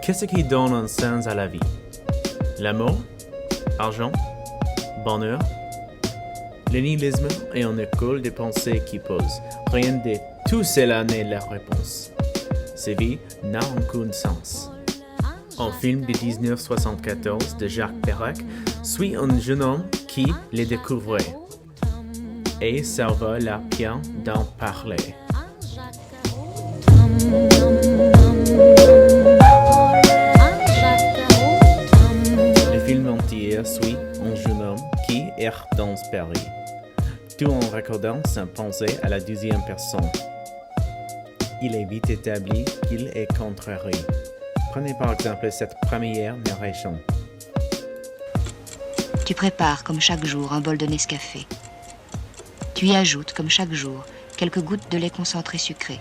Qu'est-ce qui donne un sens à la vie? L'amour? Argent? Bonheur? Le nihilisme est une école de pensée qui pose. Rien de tout cela n'est la réponse. Cette vie n'a aucun sens. Un film de 1974 de Jacques Perrac suit un jeune homme qui le découvrait. Et ça vaut la peine d'en parler. Le film entier suit un jeune homme qui erre dans Paris, tout en recordant sa pensée à la deuxième personne. Il est vite établi qu'il est contrarié. Prenez par exemple cette première narration. Tu prépares comme chaque jour un bol de Nescafé. Tu y ajoutes comme chaque jour quelques gouttes de lait concentré sucré.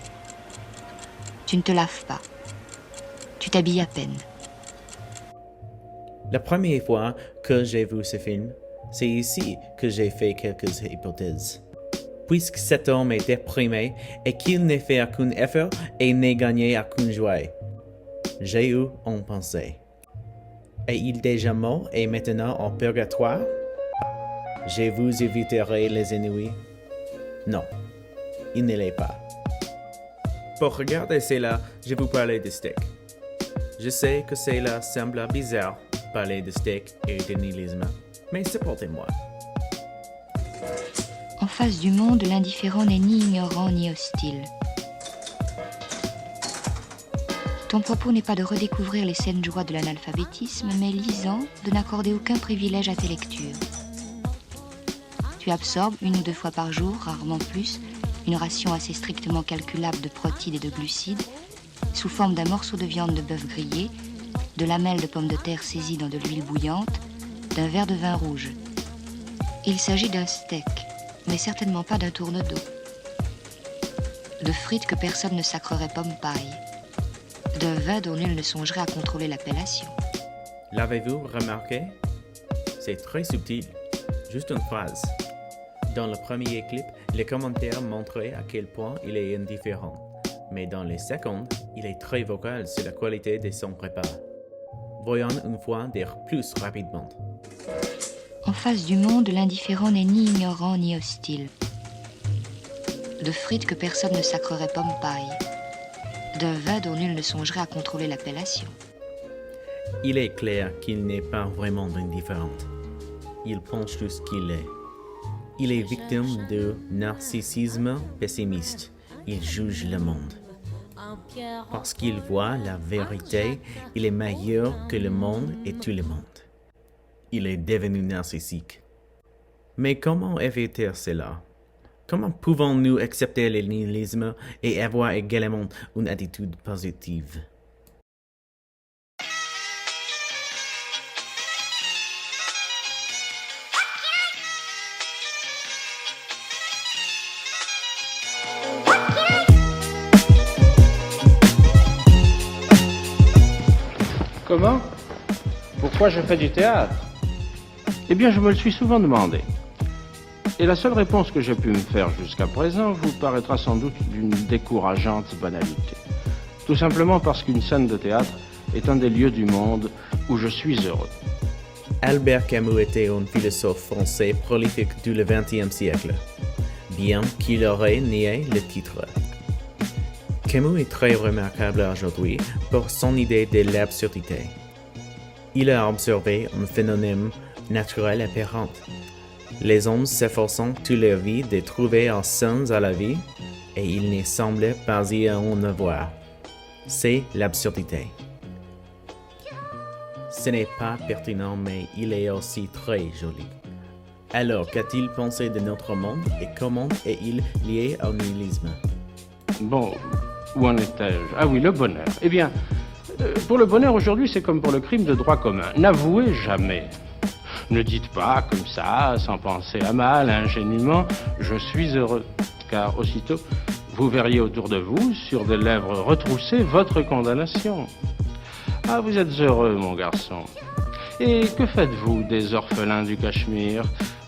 Tu ne te laves pas. Tu t'habilles à peine. La première fois que j'ai vu ce film, c'est ici que j'ai fait quelques hypothèses. Puisque cet homme est déprimé et qu'il n'a fait aucun effort et n'a gagné aucune joie, j'ai eu une pensée. Est-il déjà mort et maintenant en purgatoire? Je vous éviterai les ennuis. Non, il ne l'est pas. Pour regarder cela, je vous parler de steak. Je sais que cela semble bizarre, parler de steak et de nihilisme, mais supportez-moi. En face du monde, l'indifférent n'est ni ignorant ni hostile. Ton propos n'est pas de redécouvrir les saines joies de l'analphabétisme, mais lisant, de n'accorder aucun privilège à tes lectures. Tu absorbes 1 ou 2 fois par jour, rarement plus, une ration assez strictement calculable de protides et de glucides, sous forme d'un morceau de viande de bœuf grillé, de lamelles de pommes de terre saisies dans de l'huile bouillante, d'un verre de vin rouge. Il s'agit d'un steak, mais certainement pas d'un tourne-dos. De frites que personne ne sacrerait pomme paille. D'un vin dont nul ne songerait à contrôler l'appellation. L'avez-vous remarqué? C'est très subtil, juste une phrase. Dans le premier clip, les commentaires montraient à quel point il est indifférent. Mais dans les secondes, il est très vocal sur la qualité de son repas. Voyons une fois dire plus rapidement. En face du monde, l'indifférent n'est ni ignorant ni hostile. De frites que personne ne sacrerait pomme paille. D'un vin dont nul ne songerait à contrôler l'appellation. Il est clair qu'il n'est pas vraiment indifférent. Il pense juste qu'il est. Il est victime de narcissisme pessimiste. Il juge le monde. Parce qu'il voit la vérité, il est meilleur que le monde et tout le monde. Il est devenu narcissique. Mais comment éviter cela? Comment pouvons-nous accepter le nihilisme et avoir également une attitude positive? Comment? Pourquoi je fais du théâtre? Eh bien, je me le suis souvent demandé. Et la seule réponse que j'ai pu me faire jusqu'à présent vous paraîtra sans doute d'une décourageante banalité. Tout simplement parce qu'une scène de théâtre est un des lieux du monde où je suis heureux. Albert Camus était un philosophe français prolifique du XXe siècle, bien qu'il aurait nié le titre. Camus est très remarquable aujourd'hui pour son idée de l'absurdité. Il a observé un phénomène naturel apparent. Les hommes s'efforçant toute leur vie de trouver un sens à la vie, et il ne semble pas y en avoir. C'est l'absurdité. Ce n'est pas pertinent, mais il est aussi très joli. Alors, qu'a-t-il pensé de notre monde et comment est-il lié au nihilisme? Bon, où en étais-je? Ah oui, le bonheur. Eh bien, pour le bonheur aujourd'hui, c'est comme pour le crime de droit commun. N'avouez jamais. Ne dites pas comme ça, sans penser à mal, ingénument, je suis heureux. Car aussitôt, vous verriez autour de vous, sur des lèvres retroussées, votre condamnation. Ah, vous êtes heureux, mon garçon. Et que faites-vous des orphelins du Cachemire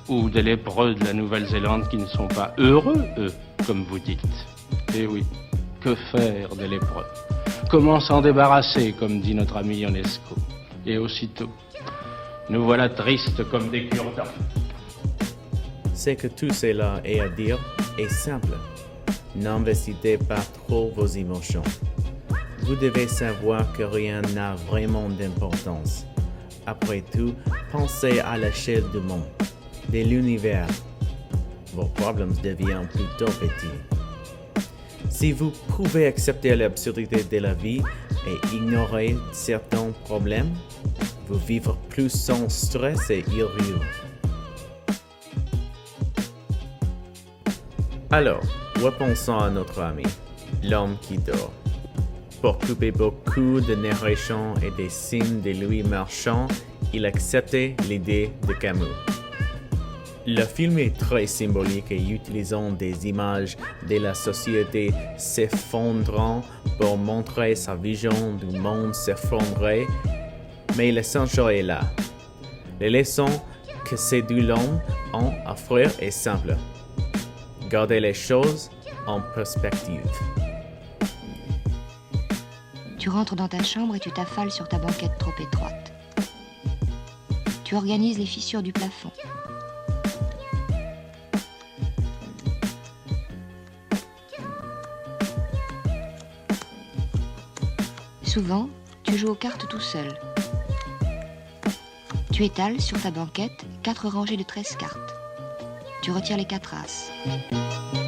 ou des lépreux de la Nouvelle-Zélande qui ne sont pas heureux, eux, comme vous dites? Eh oui, que faire des lépreux? Comment s'en débarrasser, comme dit notre ami Ionesco. Et aussitôt, nous voilà tristes comme des cure-dents. C'est que tout cela est à dire est simple. N'investissez pas trop vos émotions. Vous devez savoir que rien n'a vraiment d'importance. Après tout, pensez à l'échelle du monde, de l'univers. Vos problèmes deviennent plutôt petits. Si vous pouvez accepter l'absurdité de la vie et ignorer certains problèmes, vous vivrez plus sans stress et irréel. Alors, repensons à notre ami, l'homme qui dort. Pour couper beaucoup de narration et des signes de lui marchand, il acceptait l'idée de Camus. Le film est très symbolique et utilisant des images de la société s'effondrant pour montrer sa vision du monde s'effondrer, mais l'essentiel est là. Les leçons que ces deux hommes ont à offrir est simple. Gardez les choses en perspective. Tu rentres dans ta chambre et tu t'affales sur ta banquette trop étroite. Tu organises les fissures du plafond. Souvent, tu joues aux cartes tout seul. Tu étales sur ta banquette 4 rangées de 13 cartes. Tu retires les 4 as.